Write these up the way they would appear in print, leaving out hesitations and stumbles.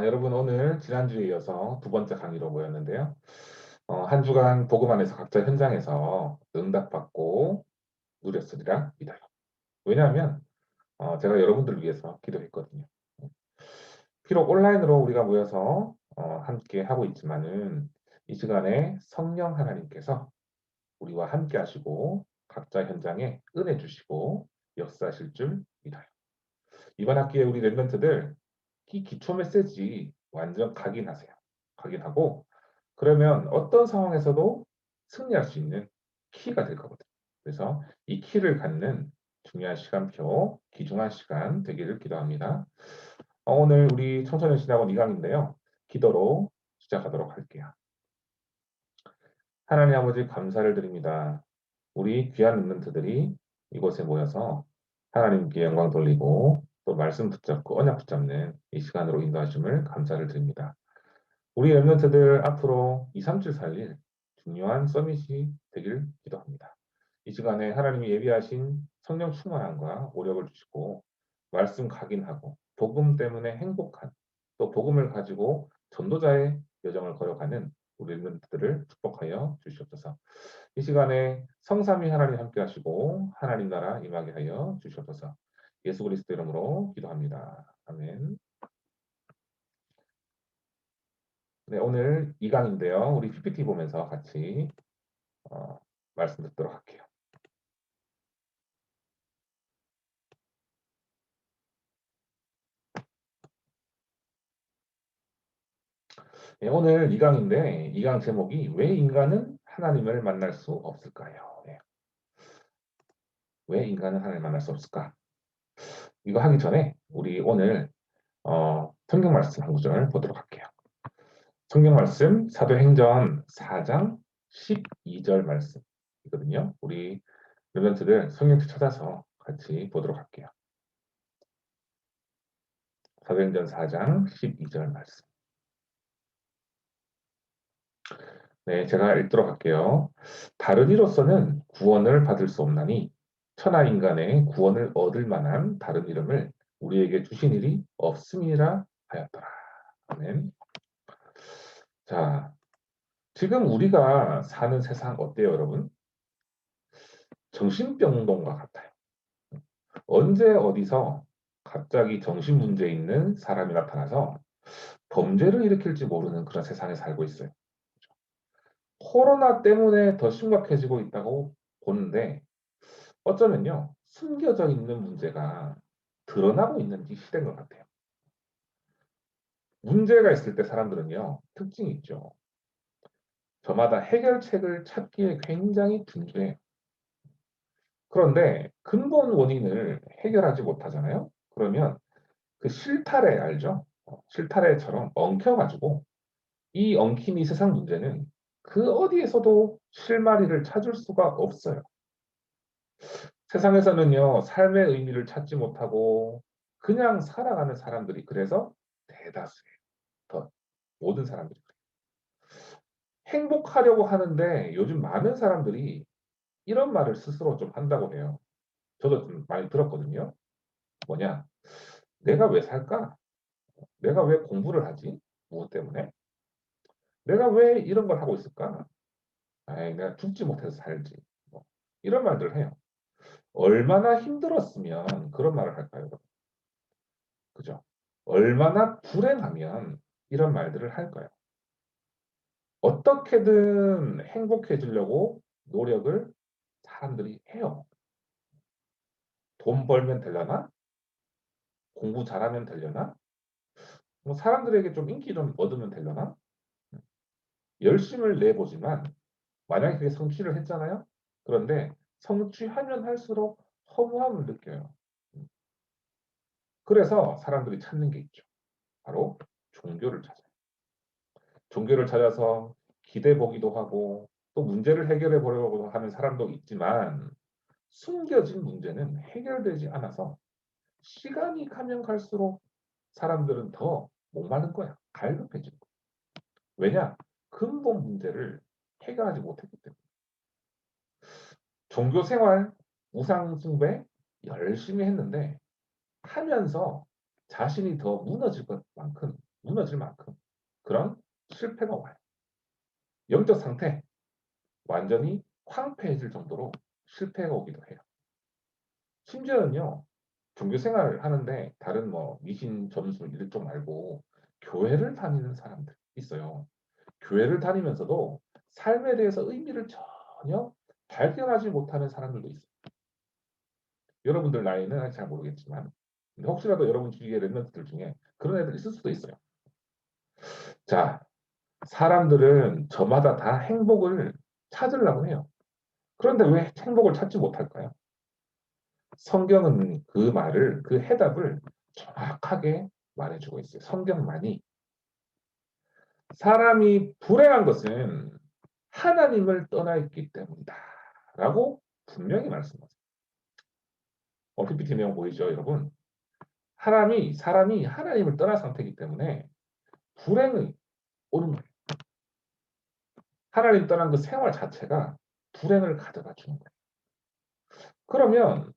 여러분 오늘 지난주에 이어서 두 번째 강의로 모였는데요. 한 주간 복음 안에서 각자 현장에서 응답받고 누렸으리라 믿어요. 왜냐하면 제가 여러분들을 위해서 기도했거든요. 비록 온라인으로 우리가 모여서 함께 하고 있지만은 이 시간에 성령 하나님께서 우리와 함께 하시고 각자 현장에 은혜 주시고 역사하실 줄 믿어요. 이번 학기에 우리 랩런트들 이 기초 메시지 완전 각인하세요. 각인하고 그러면 어떤 상황에서도 승리할 수 있는 키가 될 거거든요. 그래서 이 키를 갖는 중요한 시간표, 귀중한 시간 되기를 기도합니다. 오늘 우리 청소년 신학원 2강인데요. 기도로 시작하도록 할게요. 하나님 아버지 감사를 드립니다. 우리 귀한 렘넌트들이 이곳에 모여서 하나님께 영광 돌리고 또 말씀 붙잡고 언약 붙잡는 이 시간으로 인도하심을 감사를 드립니다. 우리 렘넌트들 앞으로 2, 3주 살릴 중요한 서밋이 되길 기도합니다. 이 시간에 하나님이 예비하신 성령 충만함과 오력을 주시고 말씀 각인하고 복음 때문에 행복한 또 복음을 가지고 전도자의 여정을 걸어가는 우리 렘넌트들을 축복하여 주시옵소서. 이 시간에 성삼위 하나님 함께 하시고 하나님 나라 임하게 하여 주시옵소서. 예수 그리스도 이름으로 기도합니다. 아멘. 네, 오늘 2강인데요. 우리 PPT 보면서 같이 어, 말씀 듣도록 할게요. 네, 오늘 2강인데 2강 제목이 왜 인간은 하나님을 만날 수 없을까요? 네, 왜 인간은 하나님을 만날 수 없을까? 이거 하기 전에 우리 오늘 성경 말씀 한 구절 보도록 할게요. 성경 말씀 사도행전 4장 12절 말씀이거든요. 우리 르벤트들 성경책 찾아서 같이 보도록 할게요. 사도행전 4장 12절 말씀. 네, 제가 읽도록 할게요. 다른 이로서는 구원을 받을 수 없나니 천하 인간의 구원을 얻을 만한 다른 이름을 우리에게 주신 일이 없음이라 하였더라. 아멘. 자, 지금 우리가 사는 세상 어때요, 여러분? 정신병동과 같아요. 언제 어디서 갑자기 정신 문제 있는 사람이 나타나서 범죄를 일으킬지 모르는 그런 세상에 살고 있어요. 코로나 때문에 더 심각해지고 있다고 보는데 어쩌면요, 숨겨져 있는 문제가 드러나고 있는 이 시대인 것 같아요. 문제가 있을 때 사람들은요, 특징이 있죠. 저마다 해결책을 찾기에 굉장히 분주해요. 그런데 근본 원인을 해결하지 못하잖아요. 그러면 그 실타래 알죠? 실타래처럼 엉켜가지고 이 엉킴이 세상 문제는 그 어디에서도 실마리를 찾을 수가 없어요. 세상에서는요, 삶의 의미를 찾지 못하고 그냥 살아가는 사람들이 그래서 대다수예요. 더 모든 사람들이. 행복하려고 하는데 요즘 많은 사람들이 이런 말을 스스로 좀 한다고 해요. 저도 좀 많이 들었거든요. 뭐냐? 내가 왜 살까? 내가 왜 공부를 하지? 무엇 때문에? 내가 왜 이런 걸 하고 있을까? 아이, 내가 죽지 못해서 살지. 뭐, 이런 말들을 해요. 얼마나 힘들었으면 그런 말을 할까요? 그죠? 얼마나 불행하면 이런 말들을 할까요? 어떻게든 행복해지려고 노력을 사람들이 해요. 돈 벌면 되려나? 공부 잘하면 되려나? 뭐 사람들에게 좀 인기 좀 얻으면 되려나? 열심을 내보지만 만약에 그게 성취를 했잖아요. 그런데 성취하면 할수록 허무함을 느껴요. 그래서 사람들이 찾는 게 있죠. 바로 종교를 찾아요. 종교를 찾아서 기대 보기도 하고 또 문제를 해결해 보려고 하는 사람도 있지만 숨겨진 문제는 해결되지 않아서 시간이 가면 갈수록 사람들은 더 목마른 거야. 갈급해지고. 왜냐? 근본 문제를 해결하지 못했기 때문에. 종교 생활, 우상 숭배 열심히 했는데 하면서 자신이 더 무너질 것만큼 무너질 만큼 그런 실패가 와요. 영적 상태 완전히 황폐해질 정도로 실패가 오기도 해요. 심지어는요. 종교 생활을 하는데 다른 뭐 미신 점수 이런 쪽 말고 교회를 다니는 사람들 있어요. 교회를 다니면서도 삶에 대해서 의미를 전혀 발견하지 못하는 사람들도 있어요. 여러분들 나이는 아직 잘 모르겠지만 혹시라도 여러분 주위의 랩런트들 중에 그런 애들 있을 수도 있어요. 자, 사람들은 저마다 다 행복을 찾으려고 해요. 그런데 왜 행복을 찾지 못할까요? 성경은 그 말을, 그 해답을 정확하게 말해주고 있어요. 성경만이. 사람이 불행한 것은 하나님을 떠나 있기 때문이다. 라고 분명히 말씀하세요. PPT 내용 보이죠, 여러분? 사람이 하나님을 떠난 상태이기 때문에 불행이 오는 거예요. 하나님 떠난 그 생활 자체가 불행을 가져다 주는 거예요. 그러면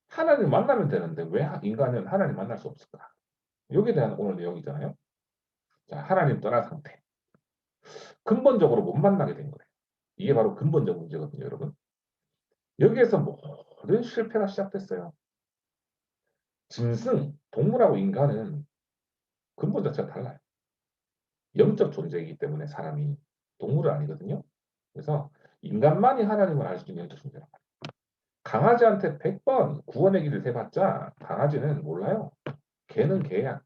하나님 만나면 되는데 왜 인간은 하나님 만날 수 없을까? 여기에 대한 오늘 내용이잖아요. 자, 하나님 떠난 상태. 근본적으로 못 만나게 된 거예요. 이게 바로 근본적 문제거든요, 여러분. 여기에서 모든 실패가 시작됐어요. 짐승, 동물하고 인간은 근본 자체가 달라요. 영적 존재이기 때문에 사람이 동물은 아니거든요. 그래서 인간만이 하나님을 알 수 있는 영적 존재란 말이에요. 강아지한테 100번 구원의 길을 해봤자 강아지는 몰라요. 개는 개야.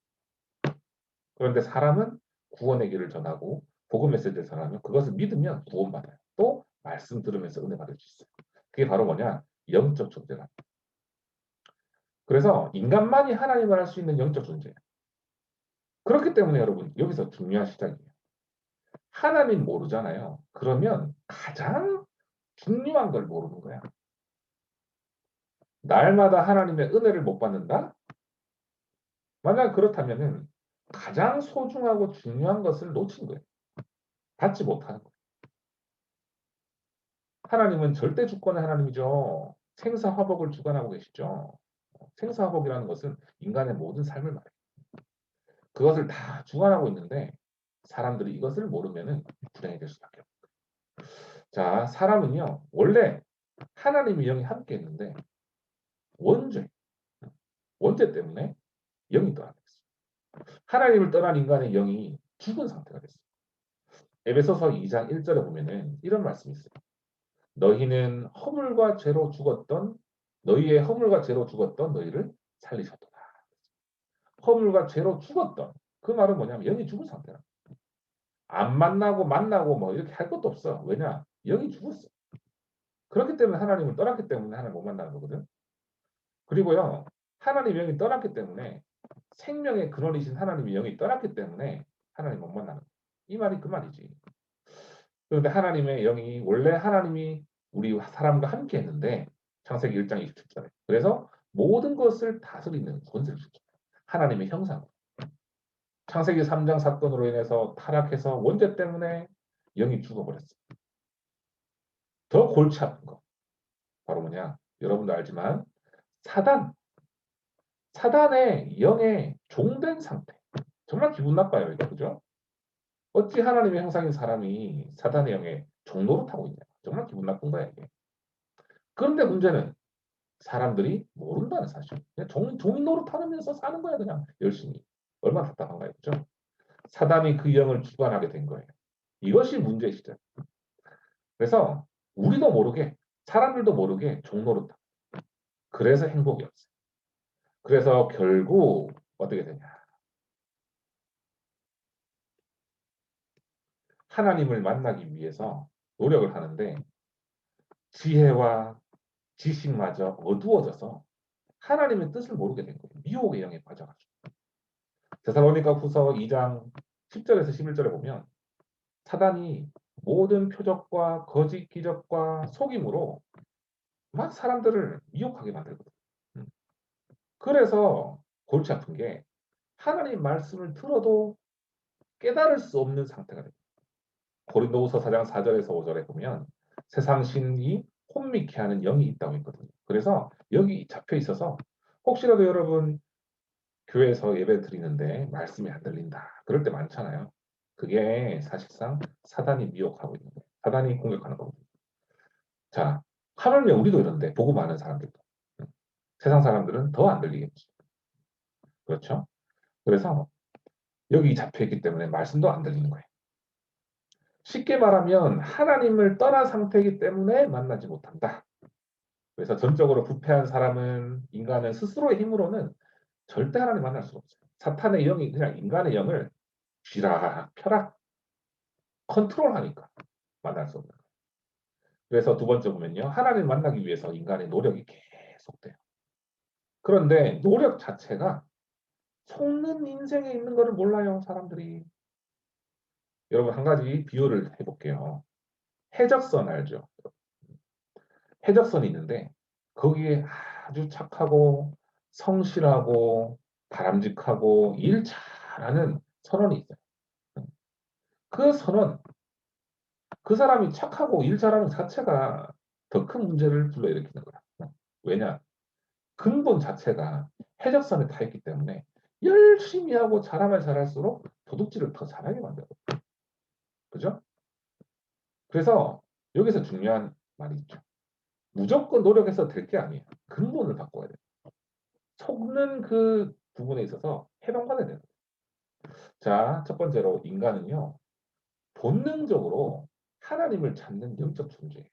그런데 사람은 구원의 길을 전하고 복음 메시지를 전하면 그것을 믿으면 구원받아요. 또 말씀 들으면서 은혜 받을 수 있어요. 그게 바로 뭐냐? 영적 존재라. 그래서 인간만이 하나님을 알 수 있는 영적 존재예요. 그렇기 때문에 여러분 여기서 중요한 시작이에요. 하나님 모르잖아요. 그러면 가장 중요한 걸 모르는 거야. 날마다 하나님의 은혜를 못 받는다? 만약 그렇다면은 가장 소중하고 중요한 것을 놓친 거예요. 받지 못하는 거예요. 하나님은 절대 주권의 하나님이죠. 생사화복을 주관하고 계시죠. 생사화복이라는 것은 인간의 모든 삶을 말해요. 그것을 다 주관하고 있는데 사람들이 이것을 모르면은 불행해질 수밖에 없어요. 자, 사람은요 원래 하나님의 영이 함께 있는데 원죄 때문에 영이 떠나게 됐어요. 하나님을 떠난 인간의 영이 죽은 상태가 됐어요. 에베소서 2장 1절에 보면은 이런 말씀이 있어요. 너희는 허물과 죄로 죽었던 너희의 허물과 죄로 죽었던 너희를 살리셨도다. 허물과 죄로 죽었던 그 말은 뭐냐면 영이 죽은 상태라. 안 만나고 뭐 이렇게 할 것도 없어. 왜냐? 영이 죽었어. 그렇기 때문에 하나님을 떠났기 때문에 하나님 못 만나는 거거든. 그리고요. 하나님 영이 떠났기 때문에 생명의 근원이신 하나님의 영이 떠났기 때문에 하나님 못 만나는 거야. 이 말이 그 말이지. 그런데 하나님의 영이 원래 하나님이 우리 사람과 함께 했는데 창세기 1장 27절에 그래서 모든 것을 다스리는 권세를 주죠. 하나님의 형상. 창세기 3장 사건으로 인해서 타락해서 원죄 때문에 영이 죽어버렸어요. 더 골치 아픈 거. 바로 뭐냐? 여러분도 알지만 사단의 영의 종된 상태. 정말 기분 나빠요, 이거 그죠? 어찌 하나님의 형상인 사람이 사단의 영의 종노릇하고 있냐? 정말 기분 나쁜 거야 이게. 그런데 문제는 사람들이 모른다는 사실. 그냥 종이 노릇하면서 사는 거야 그냥 열심히. 얼마나 답답한가요, 그죠? 사단이 그 영을 주관하게 된 거예요. 이것이 문제시죠. 그래서 우리도 모르게 사람들도 모르게 종노릇. 그래서 행복이 없어요. 그래서 결국 어떻게 되냐? 하나님을 만나기 위해서 노력을 하는데 지혜와 지식마저 어두워져서 하나님의 뜻을 모르게 된 거예요. 미혹의 영에 빠져가지고. 데살로니가 후서 2장 10절에서 11절에 보면 사단이 모든 표적과 거짓 기적과 속임으로 막 사람들을 미혹하게 만들거든요. 음. 그래서 골치 아픈 게 하나님 말씀을 들어도 깨달을 수 없는 상태가 됩니다. 고린도후서 4장 4절에서 5절에 보면 세상 신이 혼미케 하는 영이 있다고 했거든요. 그래서 여기 잡혀 있어서 혹시라도 여러분 교회에서 예배 드리는데 말씀이 안 들린다. 그럴 때 많잖아요. 그게 사실상 사단이 미혹하고 있는 거예요. 사단이 공격하는 거거든요. 자, 하물며 우리도 이런데 보고 많은 사람들도. 세상 사람들은 더 안 들리겠지. 그렇죠? 그래서 여기 잡혀있기 때문에 말씀도 안 들리는 거예요. 쉽게 말하면 하나님을 떠난 상태이기 때문에 만나지 못한다. 그래서 전적으로 부패한 사람은 인간은 스스로의 힘으로는 절대 하나님 만날 수가 없어요. 사탄의 영이 그냥 인간의 영을 쥐락 펴락 컨트롤하니까 만날 수 없는 거예요. 그래서 두 번째 보면요. 하나님 만나기 위해서 인간의 노력이 계속돼요. 그런데 노력 자체가 속는 인생에 있는 것을 몰라요, 사람들이. 여러분 한 가지 비유를 해볼게요. 해적선 알죠? 해적선이 있는데 거기에 아주 착하고 성실하고 바람직하고 일 잘하는 선원이 있어요. 그 선원, 그 사람이 착하고 일 잘하는 자체가 더 큰 문제를 불러일으키는 거야. 왜냐? 근본 자체가 해적선에 타 있기 때문에 열심히 하고 잘하면 잘할수록 도둑질을 더 잘하게 만들어. 그죠? 그래서 여기서 중요한 말이 있죠. 무조건 노력해서 될 게 아니에요. 근본을 바꿔야 돼요. 속는 그 부분에 있어서 해방받아야 돼요. 자, 첫 번째로 인간은요. 본능적으로 하나님을 찾는 영적 존재예요.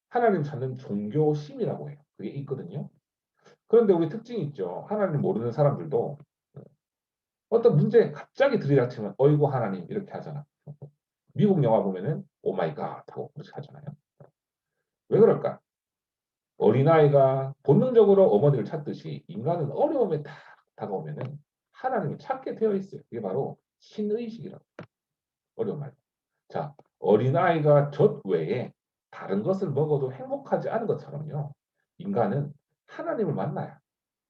하나님 찾는 종교심이라고 해요. 그게 있거든요. 그런데 우리 특징이 있죠. 하나님 모르는 사람들도 어떤 문제 갑자기 들이닥치면 어이구 하나님 이렇게 하잖아. 미국 영화 보면은 오 마이 갓 하고 그렇게 하잖아요. 왜 그럴까? 어린아이가 본능적으로 어머니를 찾듯이 인간은 어려움에 딱 다가오면은 하나님을 찾게 되어 있어요. 그게 바로 신의식이라고. 어려운 말. 자, 어린아이가 젖 외에 다른 것을 먹어도 행복하지 않은 것처럼요. 인간은 하나님을 만나야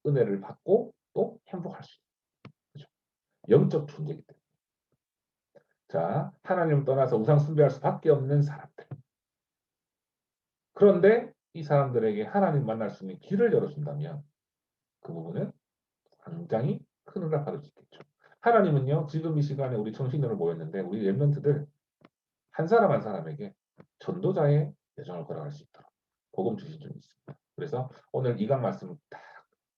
은혜를 받고 또 행복할 수 있어요. 그죠? 영적 존재이기 때문에. 자, 하나님을 떠나서 우상 숭배할 수밖에 없는 사람들. 그런데 이 사람들에게 하나님 만날 수 있는 길을 열어준다면 그 부분은 굉장히 큰 은혜를 받을 수 있겠죠. 하나님은요, 지금 이 시간에 우리 청신년을 모였는데 우리 렘넌트들 한 사람 한 사람에게 전도자의 여정을 걸어갈 수 있도록 복음 주신 점이 있습니다. 그래서 오늘 이강 말씀 딱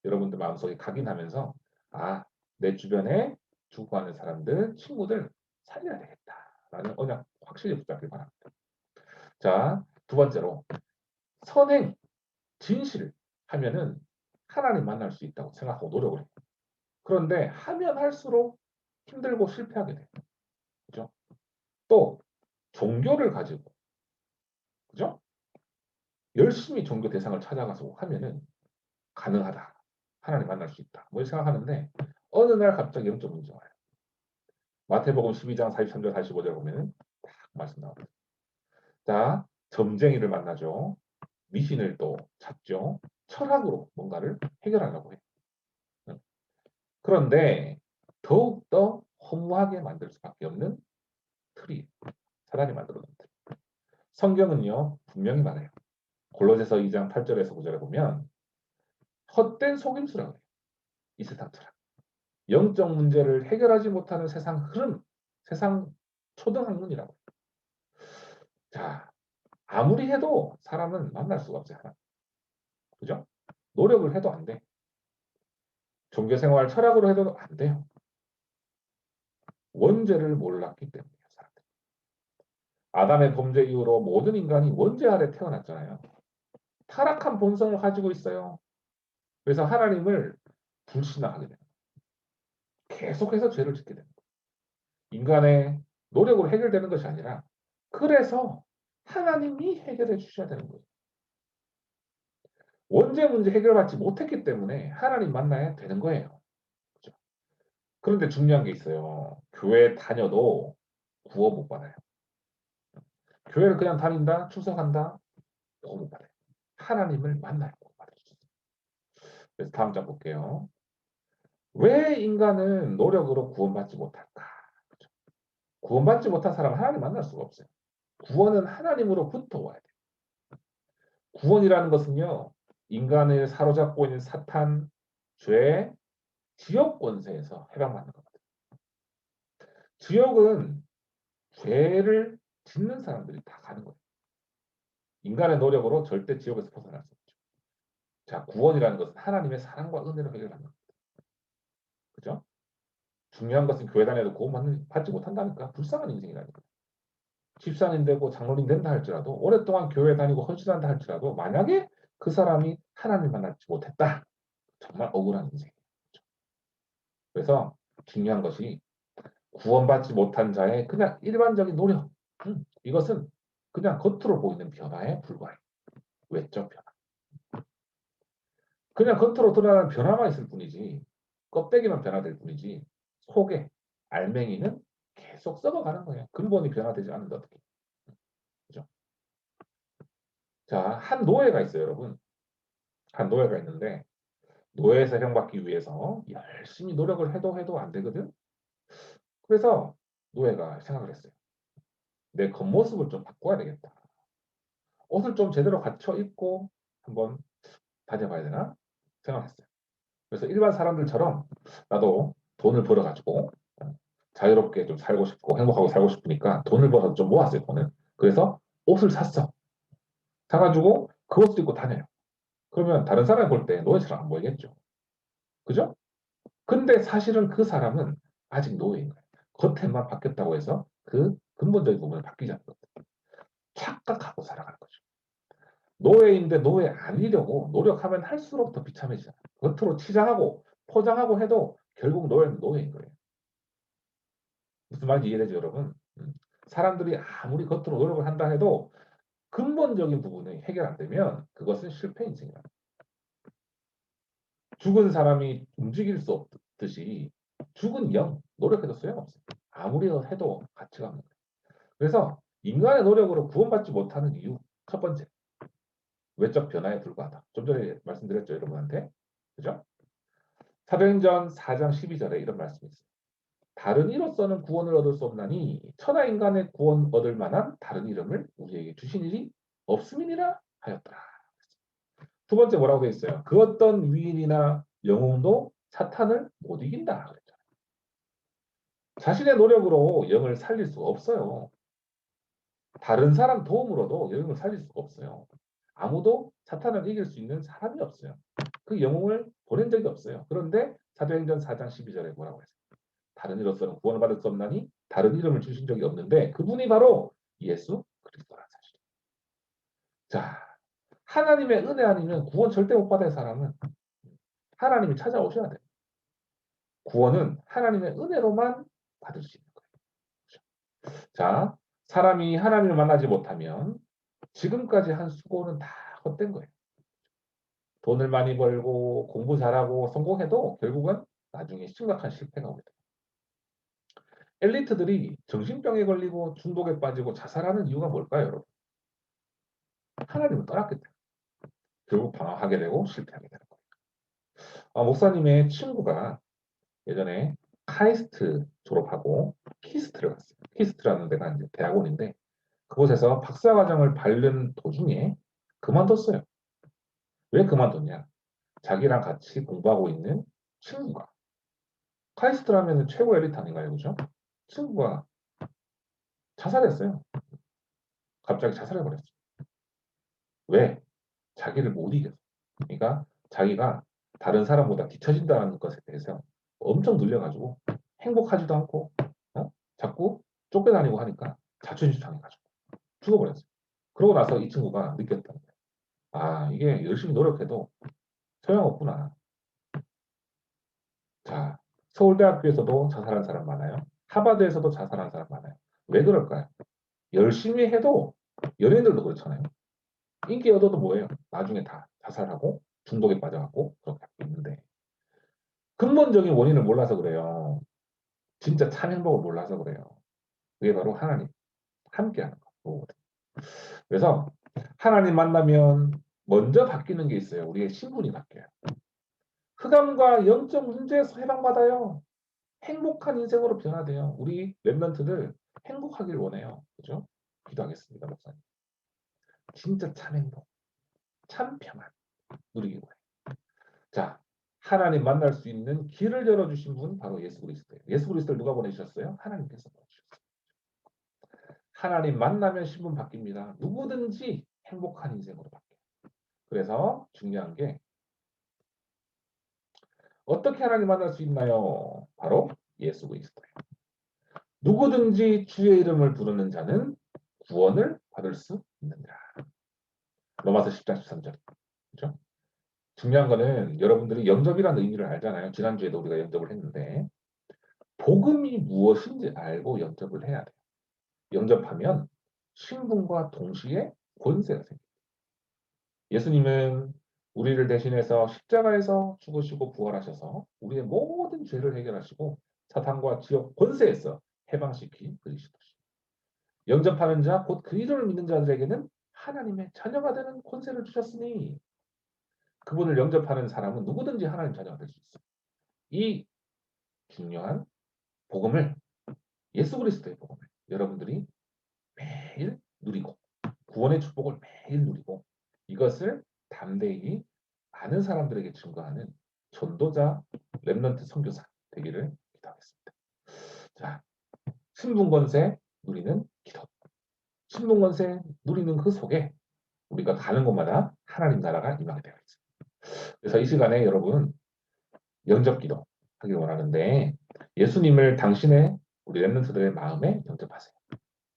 여러분들 마음속에 각인하면서 아, 내 주변에 죽어가는 사람들, 친구들 살려야 되겠다라는 언약 확실히 붙잡길 바랍니다. 자, 두 번째로 선행, 진실 하면은 하나님 만날 수 있다고 생각하고 노력을 해요. 그런데 하면 할수록 힘들고 실패하게 돼요. 그죠? 또 종교를 가지고 그죠? 열심히 종교 대상을 찾아가서 하면은 가능하다. 하나님 만날 수 있다. 뭐 생각하는데 어느 날 갑자기 영적 문제가 와요. 마태복음 12장 43절 45절 보면은 딱 말씀 나옵니다. 자, 점쟁이를 만나죠. 미신을 또 찾죠. 철학으로 뭔가를 해결하려고 해요. 그런데 더욱더 허무하게 만들 수밖에 없는 틀이 사단이 만들어 놓은 틀. 성경은요 분명히 말해요. 골로새서 2장 8절에서 9절에 보면 헛된 속임수라고 해요. 이 세상 철학. 영적 문제를 해결하지 못하는 세상 흐름, 세상 초등학문이라고 해요. 자, 아무리 해도 사람은 만날 수가 없어요. 하나. 그죠? 노력을 해도 안 돼. 종교생활 철학으로 해도 안 돼요. 원죄를 몰랐기 때문이에요. 사람들. 아담의 범죄 이후로 모든 인간이 원죄 아래 태어났잖아요. 타락한 본성을 가지고 있어요. 그래서 하나님을 불신하게 돼요. 계속해서 죄를 짓게 됩니다. 인간의 노력으로 해결되는 것이 아니라 그래서 하나님이 해결해 주셔야 되는 거예요. 원죄 문제 해결받지 못했기 때문에 하나님 만나야 되는 거예요. 그렇죠? 그런데 중요한 게 있어요. 교회 다녀도 구원 못 받아요. 교회를 그냥 다닌다, 출석한다, 구원 못 받아요. 하나님을 만나야 구원 받을 수 있어요. 그래서 다음 장 볼게요. 왜 인간은 노력으로 구원받지 못할까? 그렇죠? 구원받지 못한 사람은 하나님 만날 수가 없어요. 구원은 하나님으로부터 와야 돼요. 구원이라는 것은요, 인간을 사로잡고 있는 사탄, 죄, 지역 권세에서 해방받는 거거든. 지역은 죄를 짓는 사람들이 다 가는 거예요. 인간의 노력으로 절대 지옥에서 벗어날 수 없죠. 자, 구원이라는 것은 하나님의 사랑과 은혜로 해결하는 거예요. 그죠? 중요한 것은 교회 다녀도 받지 못한다니까. 불쌍한 인생이라니까. 집사님 되고 장로님 된다 할지라도 오랫동안 교회 다니고 헌신한다 할지라도 만약에 그 사람이 하나님 만나지 못했다. 정말 억울한 인생이에요. 그래서 중요한 것이 구원받지 못한 자의 그냥 일반적인 노력. 이것은 그냥 겉으로 보이는 변화에 불과해요. 외적 변화. 그냥 겉으로 드러나는 변화만 있을 뿐이지 껍데기만 변화될 뿐이지 속에 알맹이는 계속 썩어가는 거예요. 근본이 변화되지 않는데 어떻게. 그죠? 자, 한 노예가 있어요, 여러분. 한 노예가 있는데 노예에서 해방받기 위해서 열심히 노력을 해도 안 되거든. 그래서 노예가 생각을 했어요. 내 겉모습을 좀 바꿔야 되겠다. 옷을 좀 제대로 갖춰 입고 한번 다녀봐야 되나 생각했어요. 그래서 일반 사람들처럼 나도 돈을 벌어가지고 자유롭게 좀 살고 싶고 행복하고 살고 싶으니까 돈을 벌어서 좀 모았어요, 돈을. 그래서 옷을 샀어. 사가지고 그 옷을 입고 다녀요. 그러면 다른 사람이 볼 때 노예처럼 안 보이겠죠. 그죠? 근데 사실은 그 사람은 아직 노예인 거예요. 겉에만 바뀌었다고 해서 그 근본적인 부분은 바뀌지 않는 거예요. 착각하고 살아가는 거죠. 노예인데 노예 아니려고 노력하면 할수록 더 비참해지잖아요. 겉으로 치장하고 포장하고 해도 결국 노예는 노예인 거예요. 무슨 말인지 이해되죠, 여러분? 사람들이 아무리 겉으로 노력을 한다 해도 근본적인 부분이 해결 안 되면 그것은 실패 인생이다. 죽은 사람이 움직일 수 없듯이 죽은 영, 노력해도 소용없어요. 아무리 해도 가치가 없는 거예요. 그래서 인간의 노력으로 구원받지 못하는 이유 첫 번째, 외적 변화에 불과하다. 좀 전에 말씀드렸죠, 여러분한테. 그죠? 사도행전 4장 12절에 이런 말씀이 있어요. 다른 이로서는 구원을 얻을 수 없나니 천하 인간의 구원 얻을 만한 다른 이름을 우리에게 주신 일이 없음이니라 하였더라. 두 번째 뭐라고 되어 있어요? 그 어떤 위인이나 영웅도 사탄을 못 이긴다. 그랬죠. 자신의 노력으로 영을 살릴 수가 없어요. 다른 사람 도움으로도 영을 살릴 수가 없어요. 아무도 사탄을 이길 수 있는 사람이 없어요. 그 영웅을 보낸 적이 없어요. 그런데 사도행전 4장 12절에 뭐라고 했어요? 다른 이로서는 구원을 받을 수 없나니 다른 이름을 주신 적이 없는데 그분이 바로 예수 그리스도라는 사실. 자, 하나님의 은혜 아니면 구원 절대 못 받을 사람은 하나님이 찾아오셔야 돼요. 구원은 하나님의 은혜로만 받을 수 있는 거예요. 자, 사람이 하나님을 만나지 못하면 지금까지 한 수고는 다 헛된 거예요. 돈을 많이 벌고 공부 잘하고 성공해도 결국은 나중에 심각한 실패가 옵니다. 엘리트들이 정신병에 걸리고 중독에 빠지고 자살하는 이유가 뭘까요, 여러분? 하나님을 떠났기 때문에. 결국 방황하게 되고 실패하게 되는 거예요. 목사님의 친구가 예전에 카이스트 졸업하고 키스트를 갔어요. 키스트라는 데가 이제 대학원인데 그곳에서 박사과정을 밟는 도중에 그만뒀어요. 왜 그만뒀냐? 자기랑 같이 공부하고 있는 친구가 카이스트라면 최고 엘리트 아닌가요, 그죠? 친구가 자살했어요. 갑자기 자살해버렸어요. 왜? 자기를 못 이겨서. 그러니까 자기가 다른 사람보다 뒤처진다는 것에 대해서 엄청 눌려가지고 행복하지도 않고 자꾸 쫓겨다니고 하니까 자존심 상해가지고 죽어버렸어요. 그러고 나서 이 친구가 느꼈다는 거예요. 아, 이게 열심히 노력해도 소용없구나. 자, 서울대학교에서도 자살한 사람 많아요. 하버드에서도 자살한 사람 많아요. 왜 그럴까요? 열심히 해도 연예인들도 그렇잖아요. 인기 얻어도 뭐예요? 나중에 다 자살하고 중독에 빠져갖고 그렇게 하고 있는데 근본적인 원인을 몰라서 그래요. 진짜 참 행복을 몰라서 그래요. 그게 바로 하나님 함께하는 거거든요. 그래서 하나님 만나면 먼저 바뀌는 게 있어요. 우리의 신분이 바뀌어요. 흑암과 영적 문제에서 해방받아요. 행복한 인생으로 변화돼요. 우리 랩런트들 행복하길 원해요. 그죠? 기도하겠습니다, 목사님. 진짜 참 행복, 참 평안 누리기 원해요. 자, 하나님 만날 수 있는 길을 열어주신 분 바로 예수 그리스도예요. 예수 그리스도를 누가 보내주셨어요? 하나님께서 보내주셨어요. 하나님 만나면 신분 바뀝니다. 누구든지 행복한 인생으로 바뀌어요. 그래서 중요한 게 어떻게 하나님 만날 수 있나요? 바로 예수 그리스도예요. 누구든지 주의 이름을 부르는 자는 구원을 받을 수 있느니라. 로마서 10장 13절. 그렇죠? 중요한 거는 여러분들이 영접이라는 의미를 알잖아요. 지난주에도 우리가 영접을 했는데 복음이 무엇인지 알고 영접을 해야 돼요. 영접하면 신분과 동시에 권세가 생겨요. 예수님은 우리를 대신해서 십자가에서 죽으시고 부활하셔서 우리의 모든 죄를 해결하시고 사탄과 지옥 권세에서 해방시킨 그리스도시. 영접하는 자, 곧 그 이름을 믿는 자들에게는 하나님의 자녀가 되는 권세를 주셨으니 그분을 영접하는 사람은 누구든지 하나님 자녀가 될 수 있어요. 이 중요한 복음을 예수 그리스도의 복음을 여러분들이 매일 누리고 구원의 축복을 매일 누리고 이것을 담대히 많은 사람들에게 증거하는 전도자 렘넌트 선교사 되기를 기도하겠습니다. 자, 신분권세 누리는 기도. 신분권세 누리는 그 속에 우리가 가는 곳마다 하나님 나라가 임하게 되어 있습니다. 그래서 이 시간에 여러분 영접 기도 하길 원하는데 예수님을 당신의 우리 렘넌트들의 마음에 영접하세요.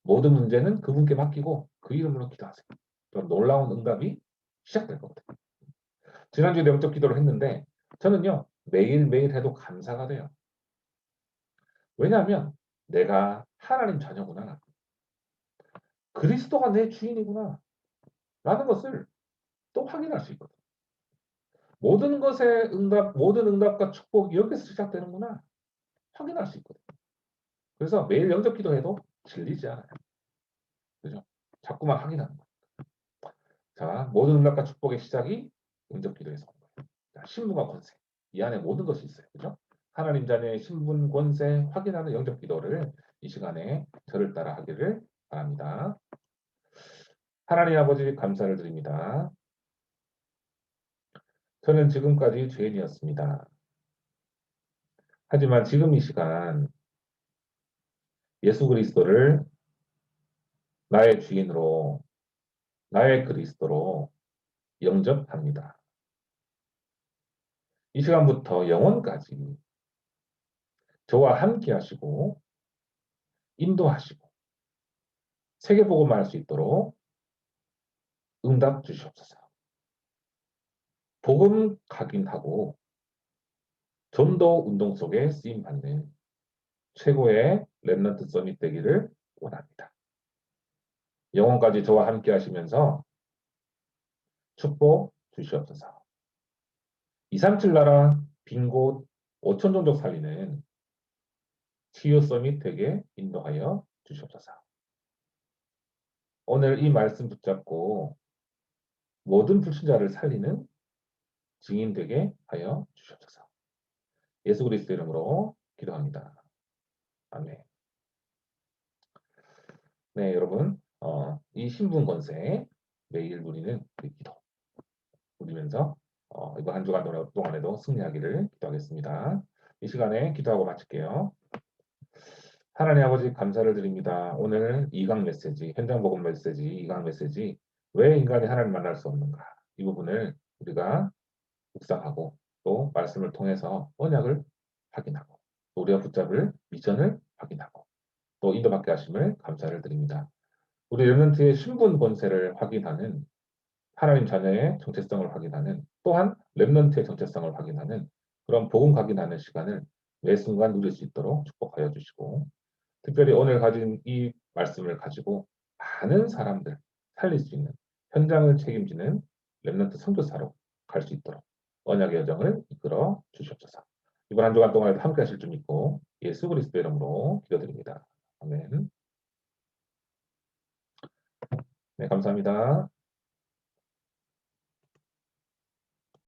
모든 문제는 그분께 맡기고 그 이름으로 기도하세요. 그럼 놀라운 응답이 시작될 겁니다. 지난주에 영접 기도를 했는데 저는요 매일매일 해도 감사가 돼요. 왜냐하면 내가 하나님 자녀구나. 그리스도가 내 주인이구나. 라는 것을 또 확인할 수 있거든요. 모든 것의 응답, 모든 응답과 축복이 여기서 시작되는구나. 확인할 수 있거든요. 그래서 매일 영접 기도해도 질리지 않아요. 그죠? 자꾸만 확인하는 거예요. 자, 모든 응답과 축복의 시작이 영접 기도에서 온 거예요. 자, 신분과 권세. 이 안에 모든 것이 있어요. 그죠? 하나님 자녀의 신분, 권세 확인하는 영접 기도를 이 시간에 저를 따라 하기를 바랍니다. 하나님 아버지 감사를 드립니다. 저는 지금까지 죄인이었습니다. 하지만 지금 이 시간 예수 그리스도를 나의 주인으로, 나의 그리스도로 영접합니다. 이 시간부터 영원까지 저와 함께 하시고 인도하시고 세계복음을 할 수 있도록 응답 주시옵소서. 복음 각인하고 전도 운동 속에 쓰임받는 최고의 렘넌트 서밋 되기를 원합니다. 영원까지 저와 함께 하시면서 축복 주시옵소서. 237 나라 빈 곳 5천 종족 살리는 치유 서밋 되게 인도하여 주시옵소서. 오늘 이 말씀 붙잡고 모든 불신자를 살리는 증인 되게 하여 주시옵소서. 예수 그리스도 이름으로 기도합니다. 아멘. 네, 여러분, 이 신분 권세 매일 누리는 그 기도 누리면서 이번 한 주간 동안에도 승리하기를 기도하겠습니다. 이 시간에 기도하고 마칠게요. 하나님 아버지 감사를 드립니다. 오늘 2강 메시지, 현장 복음 메시지, 2강 메시지, 왜 인간이 하나님 만날 수 없는가? 이 부분을 우리가 묵상하고 또 말씀을 통해서 언약을 확인하고 또 우리가 붙잡을 미션을 확인하고 또 인도받게 하심을 감사를 드립니다. 우리 렘넌트의 신분 권세를 확인하는 하나님 자녀의 정체성을 확인하는 또한 렘넌트의 정체성을 확인하는 그런 복음 확인하는 시간을 매 순간 누릴 수 있도록 축복하여 주시고 특별히 오늘 가진 이 말씀을 가지고 많은 사람들 살릴 수 있는 현장을 책임지는 렘넌트 선교사로 갈 수 있도록 언약의 여정을 이끌어 주시옵소서. 이번 한 주간 동안에도 함께 하실 줄 믿고 예수 그리스도 이름으로 기도드립니다. 아멘. 네, 감사합니다.